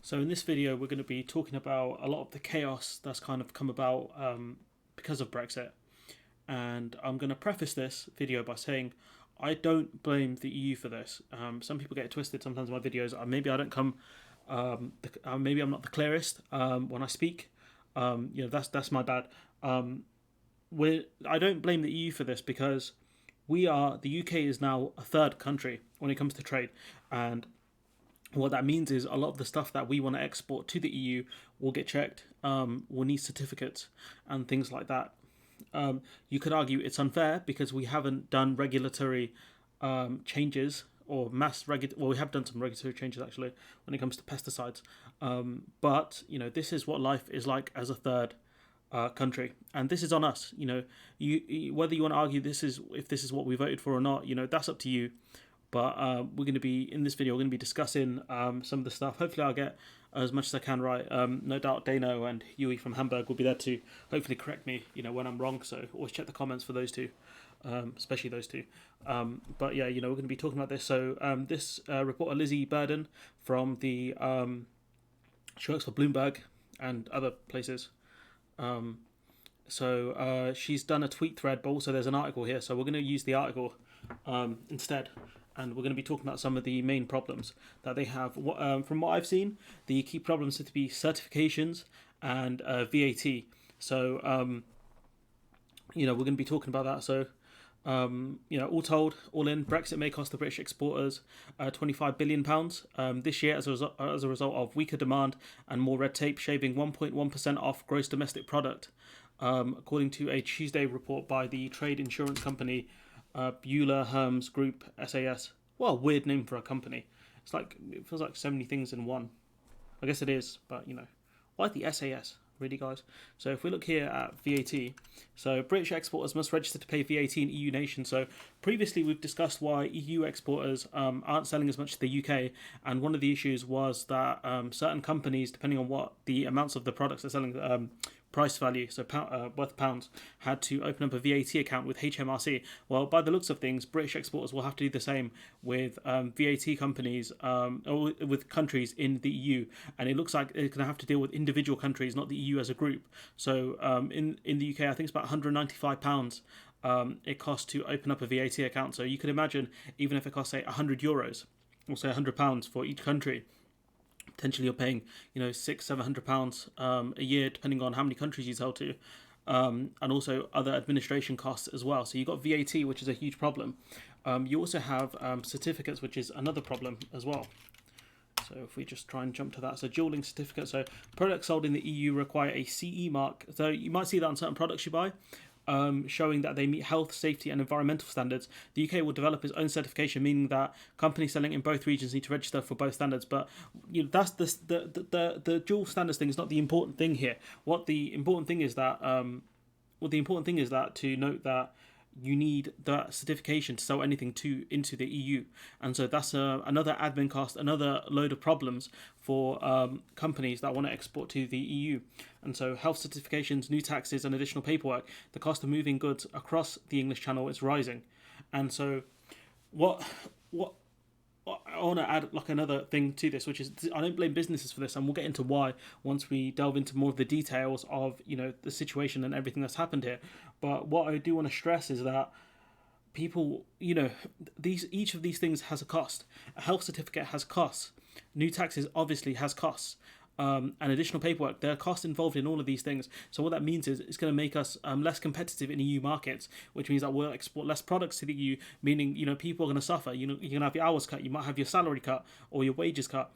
So in this video, we're going to be talking about a lot of the chaos that's kind of come about because of Brexit. And I'm going to preface this video by saying I don't blame the EU for this. Some people get it twisted sometimes in my videos. Maybe I don't come, maybe I'm not the clearest when I speak. That's my bad. I don't blame the EU for this because the UK is now a third country when it comes to trade, and what that means is a lot of the stuff that we want to export to the EU will get checked, will need certificates and things like that. You could argue it's unfair because we haven't done regulatory changes or well, we have done some regulatory changes actually when it comes to pesticides. But this is what life is like as a third country, and this is on us. Whether you want to argue if this is what we voted for or not, that's up to you. But we're going to be, in this video, we're going to be discussing some of the stuff. Hopefully I'll get as much as I can right. No doubt Dano and Yui from Hamburg will be there to hopefully correct me, when I'm wrong. So always check the comments for those two, especially those two. But yeah, we're going to be talking about this. So this reporter, Lizzie Burden, from she works for Bloomberg and other places. She's done a tweet thread, but also there's an article here. So we're going to use the article instead. And we're going to be talking about some of the main problems that they have. From what I've seen, the key problems seem to be certifications and VAT. So, we're going to be talking about that. So, all told, all in, Brexit may cost the British exporters £25 billion this year as a result of weaker demand and more red tape, shaving 1.1% off gross domestic product, according to a Tuesday report by the trade insurance company Bueller Herms Group SAS. Well, weird name for a company. It feels like so many things in one. I guess it is, but why the SAS? Really, guys? So if we look here at VAT, so British exporters must register to pay VAT in EU nations. So previously we've discussed why EU exporters aren't selling as much to the UK, and one of the issues was that certain companies, depending on what the amounts of the products they're selling, price value, so worth pounds, had to open up a VAT account with HMRC. Well, by the looks of things, British exporters will have to do the same with VAT companies or with countries in the EU, and it looks like it's going to have to deal with individual countries, not the EU as a group. So in the UK, I think it's about £195 it costs to open up a VAT account. So you could imagine, even if it costs say €100 or say £100 for each country, potentially you're paying £600-700 a year depending on how many countries you sell to, and also other administration costs as well. So you've got VAT, which is a huge problem. You also have certificates, which is another problem as well. So if we just try and jump to that, so dual-link certificate. So products sold in the EU require a CE mark. So you might see that on certain products you buy, showing that they meet health, safety, and environmental standards. The UK will develop its own certification, meaning that companies selling in both regions need to register for both standards. But that's the dual standards thing is not the important thing here. What the important thing is that to note that you need that certification to sell anything into the EU, and so that's another admin cost, another load of problems for companies that want to export to the EU. And so health certifications, new taxes, and additional paperwork. The cost of moving goods across the English Channel is rising, and so what I want to add another thing to this, which is I don't blame businesses for this, and we'll get into why once we delve into more of the details of the situation and everything that's happened here. But what I do want to stress is that people, each of these things has a cost. A health certificate has costs. New taxes obviously has costs. And additional paperwork. There are costs involved in all of these things. So what that means is it's going to make us less competitive in EU markets, which means that we'll export less products to the EU, meaning people are going to suffer. You're going to have your hours cut, you might have your salary cut or your wages cut,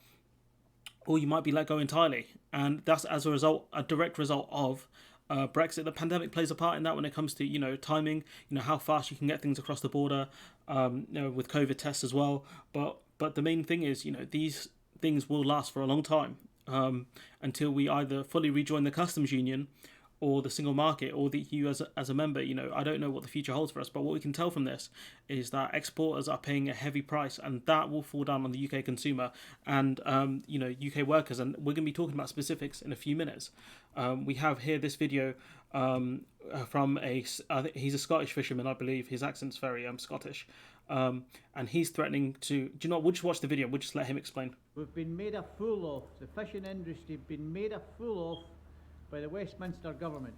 or you might be let go entirely. And that's as a direct result of Brexit. The pandemic plays a part in that when it comes to timing, how fast you can get things across the border, with COVID tests as well. But the main thing is these things will last for a long time. Until we either fully rejoin the customs union or the single market or the EU as a member. I don't know what the future holds for us, but what we can tell from this is that exporters are paying a heavy price, and that will fall down on the UK consumer and UK workers. And we're going to be talking about specifics in a few minutes. We have here this video from he's a Scottish fisherman, I believe. His accent's very Scottish. And he's threatening to. Do you know? We'll just watch the video. We'll just let him explain. We've been made a fool of. The fishing industry have been made a fool of by the Westminster government.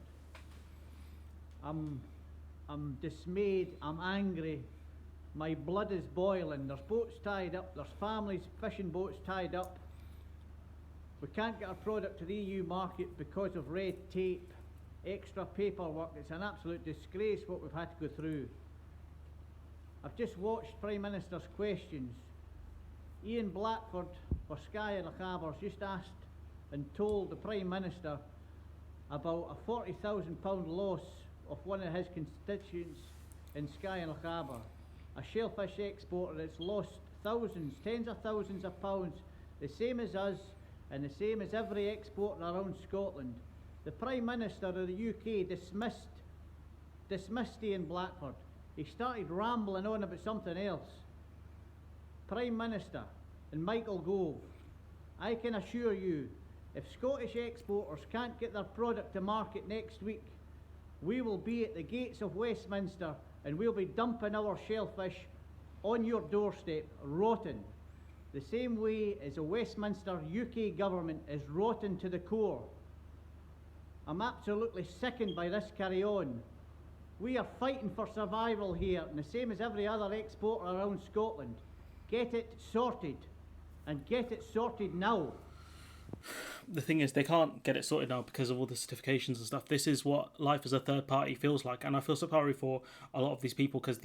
I'm dismayed. I'm angry. My blood is boiling. There's boats tied up. There's families, fishing boats tied up. We can't get our product to the EU market because of red tape, extra paperwork. It's an absolute disgrace what we've had to go through. I've just watched Prime Minister's questions. Ian Blackford for Sky and Lochaber's just asked and told the Prime Minister about a £40,000 loss of one of his constituents in Sky and Lochaber. A shellfish exporter that's lost thousands, tens of thousands of pounds, the same as us and the same as every exporter around Scotland. The Prime Minister of the UK dismissed Ian Blackford. He started rambling on about something else. Prime Minister and Michael Gove, I can assure you, if Scottish exporters can't get their product to market next week, we will be at the gates of Westminster and we'll be dumping our shellfish on your doorstep, rotten. The same way as the Westminster UK government is rotten to the core. I'm absolutely sickened by this carry on. We are fighting for survival here, and the same as every other exporter around Scotland. Get it sorted, and get it sorted now. The thing is, they can't get it sorted now because of all the certifications and stuff. This is what life as a third party feels like, and I feel so sorry for a lot of these people because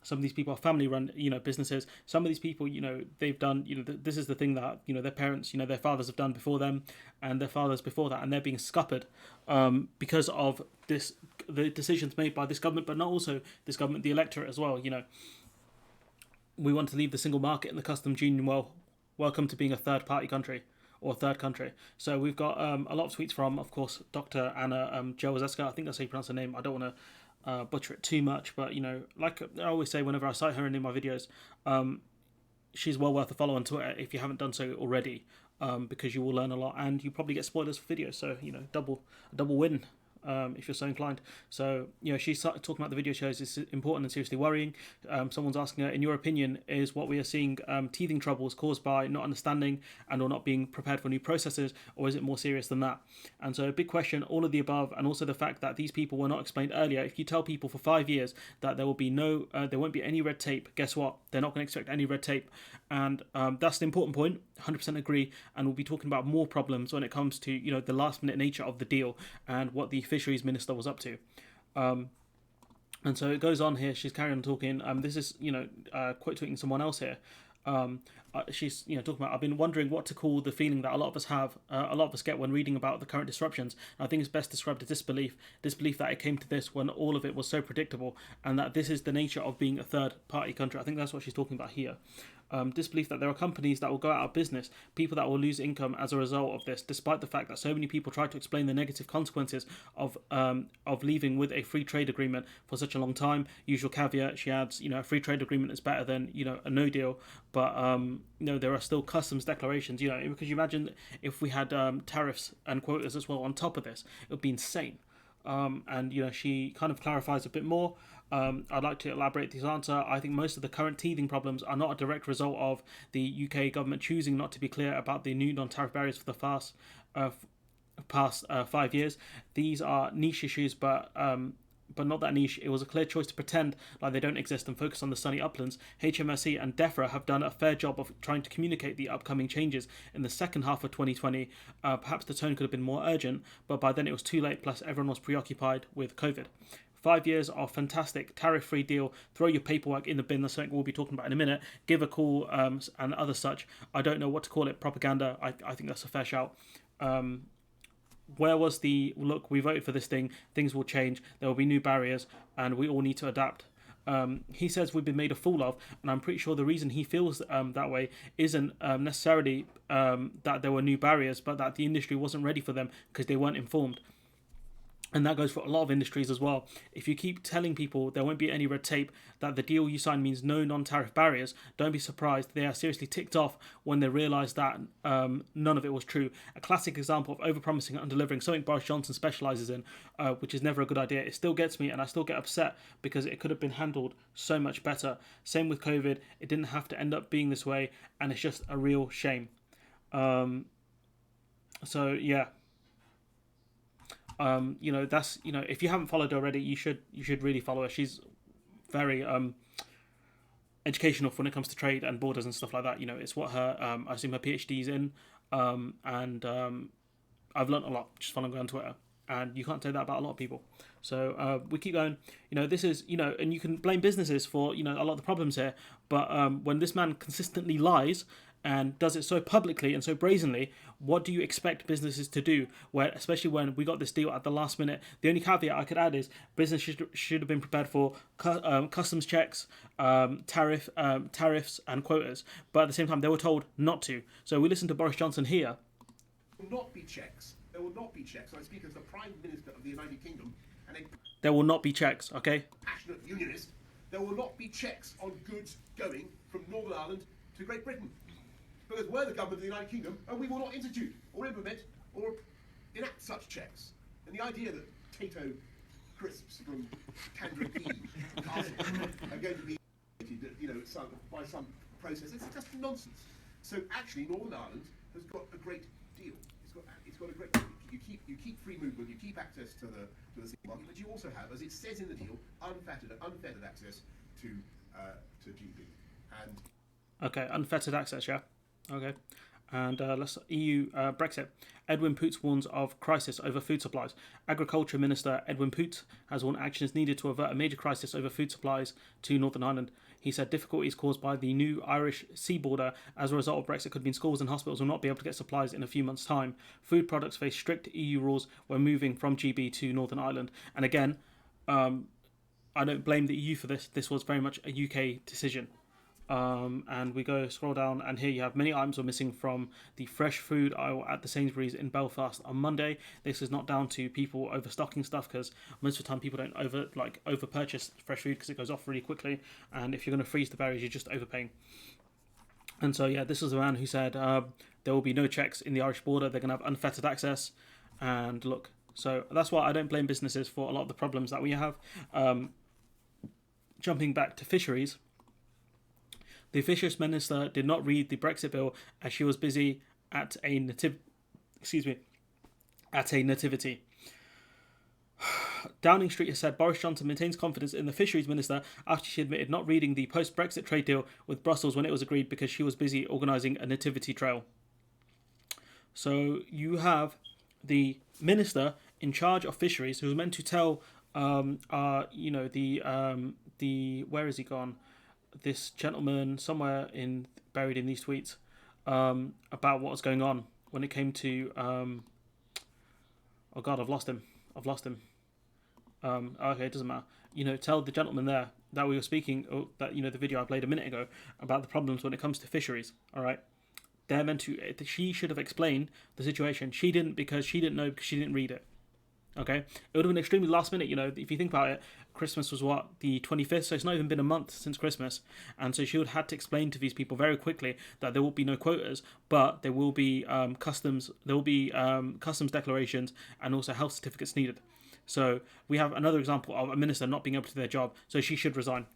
some of these people are family run, businesses. Some of these people, they've done, this is the thing that their parents, their fathers have done before them, and their fathers before that, and they're being scuppered because of the decisions made by this government, but not also this government, the electorate as well. We want to leave the single market and the customs union. Well, welcome to being a third party country. Or third country. So we've got a lot of tweets from, of course, Dr. Anna Jowazeska. I think that's how you pronounce her name. I don't want to butcher it too much, but like I always say whenever I cite her in my videos, she's well worth a follow on Twitter if you haven't done so already, because you will learn a lot and you probably get spoilers for videos. So double win. If you're so inclined. So, she's talking about the video shows is important and seriously worrying. Someone's asking her, in your opinion, is what we are seeing teething troubles caused by not understanding and or not being prepared for new processes, or is it more serious than that? And so a big question, all of the above, and also the fact that these people were not explained earlier. If you tell people for 5 years that there will be there won't be any red tape, guess what? They're not going to expect any red tape. And that's the important point, 100% agree, and we'll be talking about more problems when it comes to, the last minute nature of the deal and what the fisheries minister was up to. And so it goes on here, she's carrying on talking. This is, quote tweeting someone else here. She's talking about, I've been wondering what to call the feeling that a lot of us get when reading about the current disruptions. And I think it's best described as disbelief that it came to this when all of it was so predictable, and that this is the nature of being a third party country. I think that's what she's talking about here. Disbelief that there are companies that will go out of business, people that will lose income as a result of this, despite the fact that so many people try to explain the negative consequences of leaving with a free trade agreement for such a long time. Usual caveat, she adds, a free trade agreement is better than a no deal, but there are still customs declarations, because you imagine if we had tariffs and quotas as well on top of this, it would be insane. And she kind of clarifies a bit more. I'd like to elaborate this answer. I think most of the current teething problems are not a direct result of the UK government choosing not to be clear about the new non-tariff barriers for the past 5 years. These are niche issues, but not that niche. It was a clear choice to pretend like they don't exist and focus on the sunny uplands. HMRC and DEFRA have done a fair job of trying to communicate the upcoming changes in the second half of 2020. Perhaps the tone could have been more urgent, but by then it was too late, plus everyone was preoccupied with COVID. 5 years of fantastic tariff-free deal. Throw your paperwork in the bin. That's something we'll be talking about in a minute. Give a call and other such. I don't know what to call it. Propaganda. I think that's a fair shout. Where was the look? We voted for this thing. Things will change. There will be new barriers, and we all need to adapt. He says we've been made a fool of, and I'm pretty sure the reason he feels that way isn't necessarily that there were new barriers, but that the industry wasn't ready for them because they weren't informed. And that goes for a lot of industries as well. If you keep telling people there won't be any red tape, that the deal you sign means no non-tariff barriers, don't be surprised they are seriously ticked off when they realise that none of it was true. A classic example of overpromising and underdelivering, something Boris Johnson specialises in, which is never a good idea. It still gets me, and I still get upset because it could have been handled so much better. Same with COVID, it didn't have to end up being this way, and it's just a real shame. So yeah. That's if you haven't followed her already, you should really follow her. She's very educational when it comes to trade and borders and stuff like that. It's what her I assume her PhD's in, and I've learnt a lot just following her on Twitter, and you can't say that about a lot of people. So we keep going. This is and you can blame businesses for a lot of the problems here, but when this man consistently lies and does it so publicly and so brazenly, what do you expect businesses to do? Especially when we got this deal at the last minute. The only caveat I could add is business should have been prepared for customs checks, tariffs and quotas. But at the same time, they were told not to. So we listened to Boris Johnson here. There will not be checks. There will not be checks. I speak as the Prime Minister of the United Kingdom and a There will not be checks, okay? passionate unionist. There will not be checks on goods going from Northern Ireland to Great Britain. Because we're the government of the United Kingdom and we will not institute or implement or enact such checks. And the idea that potato crisps from Candra Key Castle are going to be by some process, it's just nonsense. So actually Northern Ireland has got a great deal. It's got a great deal. You keep free movement, you keep access to the single market, but you also have, as it says in the deal, unfettered access to GB. And Okay, unfettered access, yeah. Okay. And let's EU Brexit. Edwin Poots warns of crisis over food supplies. Agriculture Minister Edwin Poots has warned action is needed to avert a major crisis over food supplies to Northern Ireland. He said difficulties caused by the new Irish sea border as a result of Brexit could mean schools and hospitals will not be able to get supplies in a few months' time. Food products face strict EU rules when moving from GB to Northern Ireland. And again, I don't blame the EU for this. This was very much a UK decision. And we scroll down, and here you have many items were missing from the fresh food aisle at the Sainsbury's in Belfast on Monday. This is not down to people overstocking stuff, because most of the time people don't over purchase fresh food because it goes off really quickly, and if you're going to freeze the berries, you're just overpaying. And so yeah, this was the man who said there will be no checks in the Irish border. They're going to have unfettered access, and look. So that's why I don't blame businesses for a lot of the problems that we have. Jumping back to fisheries. The Fisheries Minister did not read the Brexit bill as she was busy at a nativity. Downing Street has said Boris Johnson maintains confidence in the Fisheries Minister after she admitted not reading the post-Brexit trade deal with Brussels when it was agreed because she was busy organising a nativity trail. So you have the Minister in charge of fisheries who was meant to tell where is he gone? This gentleman somewhere buried in these tweets about what was going on when it came to oh god, I've lost him. Okay, it doesn't matter. Tell the gentleman there that we were speaking, the video I played a minute ago about the problems when it comes to fisheries. All right, they're meant to. She should have explained the situation. She didn't, because she didn't know, because she didn't read it. Okay, it would have been extremely last minute. If you think about it, Christmas was the 25th, so it's not even been a month since Christmas, and so she would have had to explain to these people very quickly that there will be no quotas, but there will be customs declarations and also health certificates needed. So we have another example of a minister not being able to do their job. So she should resign.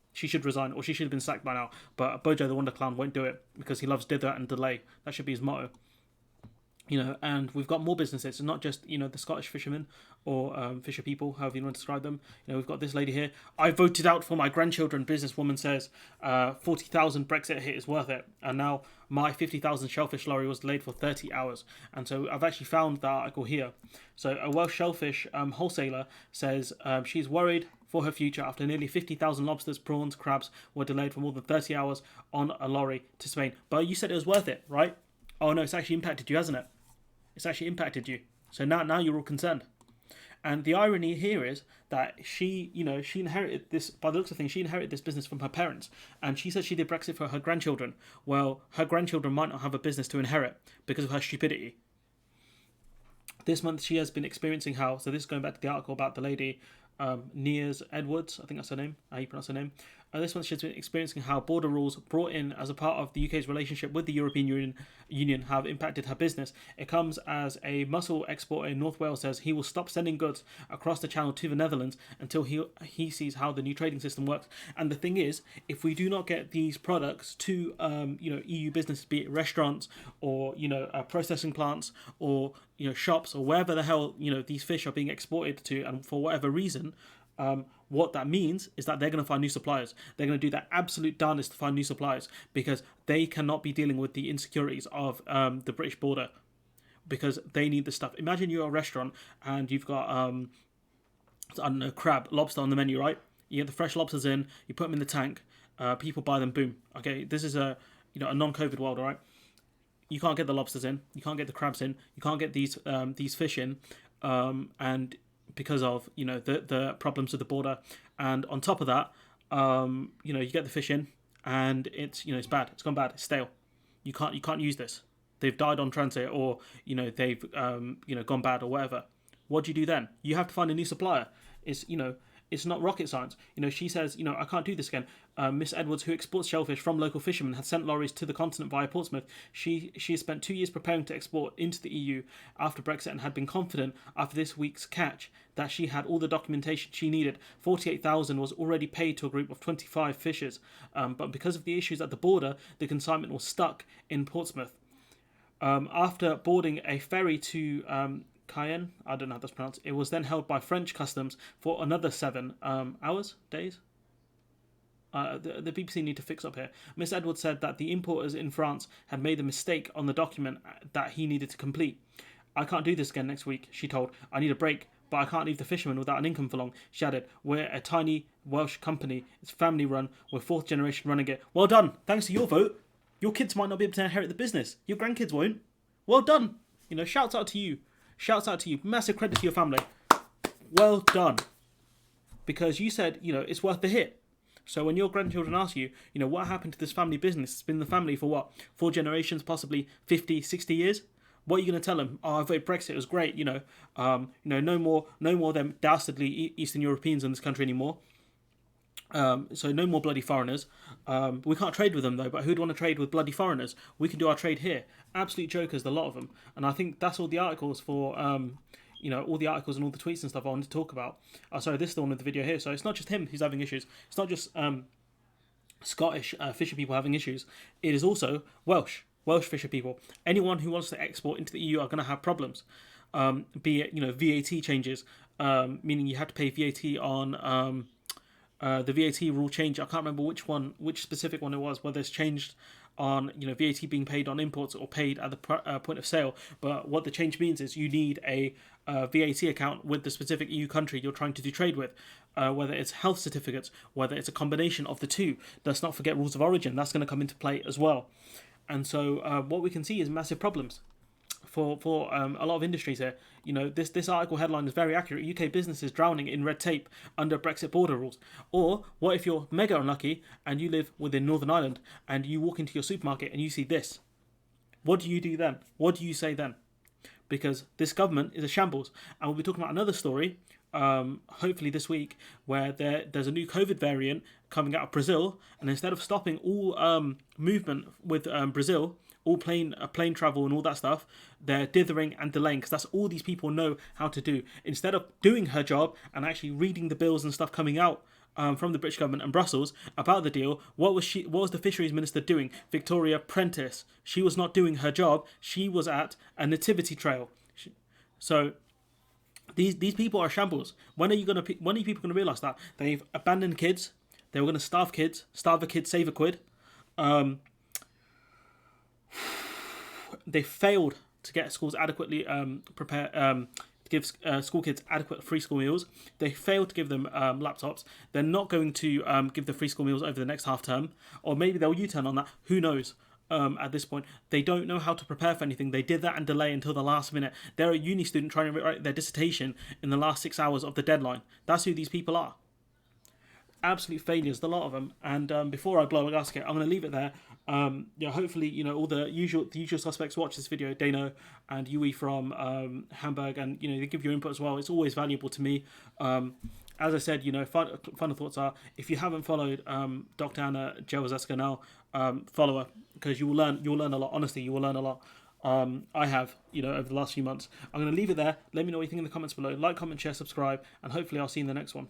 Or she should have been sacked by now. But Bojo the Wonder Clown won't do it because he loves dither and delay. That should be his motto. And we've got more businesses. It's not just, the Scottish fishermen or fisher people, however you want to describe them. We've got this lady here. I voted out for my grandchildren, businesswoman says. 40,000 Brexit hit is worth it. And now my 50,000 shellfish lorry was delayed for 30 hours. And so I've actually found that article here. So a Welsh shellfish wholesaler says she's worried for her future after nearly 50,000 lobsters, prawns, crabs were delayed for more than 30 hours on a lorry to Spain. But you said it was worth it, right? Oh no, it's actually impacted you, hasn't it? It's actually impacted you. So now you're all concerned. And the irony here is that she inherited this, by the looks of things, she inherited this business from her parents. And she said she did Brexit for her grandchildren. Well, her grandchildren might not have a business to inherit because of her stupidity. This month she has been experiencing how, so this is going back to the article about the lady, Nias Edwards, I think that's her name, how you pronounce her name. This month she's been experiencing how border rules brought in as a part of the UK's relationship with the European Union have impacted her business. It comes as a mussel exporter in North Wales says he will stop sending goods across the channel to the Netherlands until he sees how the new trading system works. And the thing is, if we do not get these products to EU businesses, be it restaurants or processing plants or shops or wherever the hell these fish are being exported to, and for whatever reason, what that means is that they're going to find new suppliers. They're going to do their absolute darndest to find new suppliers because they cannot be dealing with the insecurities of the British border, because they need the stuff. Imagine you're a restaurant and you've got I don't know, crab, lobster on the menu, right? You get the fresh lobsters in, you put them in the tank, people buy them, boom. Okay, this is a non-COVID world, all right? You can't get the lobsters in, you can't get the crabs in, you can't get these fish in, and because of the problems with the border, and on top of that, you get the fish in, and it's it's bad, it's gone bad, it's stale. You can't use this. They've died on transit, or they've gone bad or whatever. What do you do then? You have to find a new supplier. It's not rocket science. She says, I can't do this again. Miss Edwards, who exports shellfish from local fishermen, has sent lorries to the continent via Portsmouth. She has spent 2 years preparing to export into the EU after Brexit, and had been confident after this week's catch that she had all the documentation she needed. 48,000 was already paid to a group of 25 fishers, but because of the issues at the border, the consignment was stuck in Portsmouth. After boarding a ferry to Cayenne, I don't know how that's pronounced, it was then held by French customs for another 7 days. The BBC need to fix up here. Miss Edwards said that the importers in France had made a mistake on the document that he needed to complete. I can't do this again next week, she told. I need a break, but I can't leave the fishermen without an income for long. She added, we're a tiny Welsh company. It's family run. We're 4th generation running it. Well done. Thanks to your vote, your kids might not be able to inherit the business. Your grandkids won't. Well done. Shouts out to you. Shouts out to you. Massive credit to your family. Well done. Because you said, it's worth the hit. So when your grandchildren ask you, what happened to this family business? It's been the family for what? 4 generations, possibly 50, 60 years? What are you going to tell them? Oh, I voted Brexit. It was great. No more them dastardly Eastern Europeans in this country anymore. So no more bloody foreigners. We can't trade with them though, but who'd want to trade with bloody foreigners? We can do our trade here. Absolute jokers, the lot of them. And I think that's all the articles for, all the articles and all the tweets and stuff I wanted to talk about. Sorry, this is the one with the video here. So it's not just him who's having issues. It's not just Scottish fisher people having issues. It is also Welsh fisher people. Anyone who wants to export into the EU are going to have problems. Be it, VAT changes, meaning you have to pay VAT on... the VAT rule change, I can't remember which specific one it was, whether it's changed on VAT being paid on imports or paid at the point of sale. But what the change means is you need a VAT account with the specific EU country you're trying to do trade with, whether it's health certificates, whether it's a combination of the two. Let's not forget rules of origin. That's going to come into play as well. And so what we can see is massive problems for a lot of industries here. This article headline is very accurate. UK businesses drowning in red tape under Brexit border rules. Or what if you're mega unlucky and you live within Northern Ireland and you walk into your supermarket and you see this? What do you do then? What do you say then? Because this government is a shambles. And we'll be talking about another story, hopefully this week, where there's a new COVID variant coming out of Brazil, and instead of stopping all movement with Brazil, all plane travel and all that stuff, they're dithering and delaying, because that's all these people know how to do. Instead of doing her job and actually reading the bills and stuff coming out from the British government and Brussels about the deal, what was the fisheries minister doing? Victoria Prentice. She was not doing her job. She was at a nativity trail. So these people are shambles. When are people going to realise that they've abandoned kids? They were going to starve a kid, save a quid. They failed to get schools adequately to give school kids adequate free school meals. They failed to give them laptops. They're not going to give the free school meals over the next half term, or maybe they'll U-turn on that. Who knows? At this point, they don't know how to prepare for anything. They did that and delay until the last minute. They're a uni student trying to write their dissertation in the last 6 hours of the deadline. That's who these people are. absolute failures, the lot of them. And before I blow a gasket, I'm going to leave it there. Hopefully, all the usual suspects watch this video. Dano and Yui from Hamburg, and they give your input as well. It's always valuable to me. As I said, final thoughts are, if you haven't followed Dr. Anna Jewazeska now, follow her, because you will learn a lot. Honestly, you will learn a lot. I have, over the last few months. I'm going to leave it there. Let me know what you think in the comments below. Like, comment, share, subscribe, and hopefully I'll see you in the next one.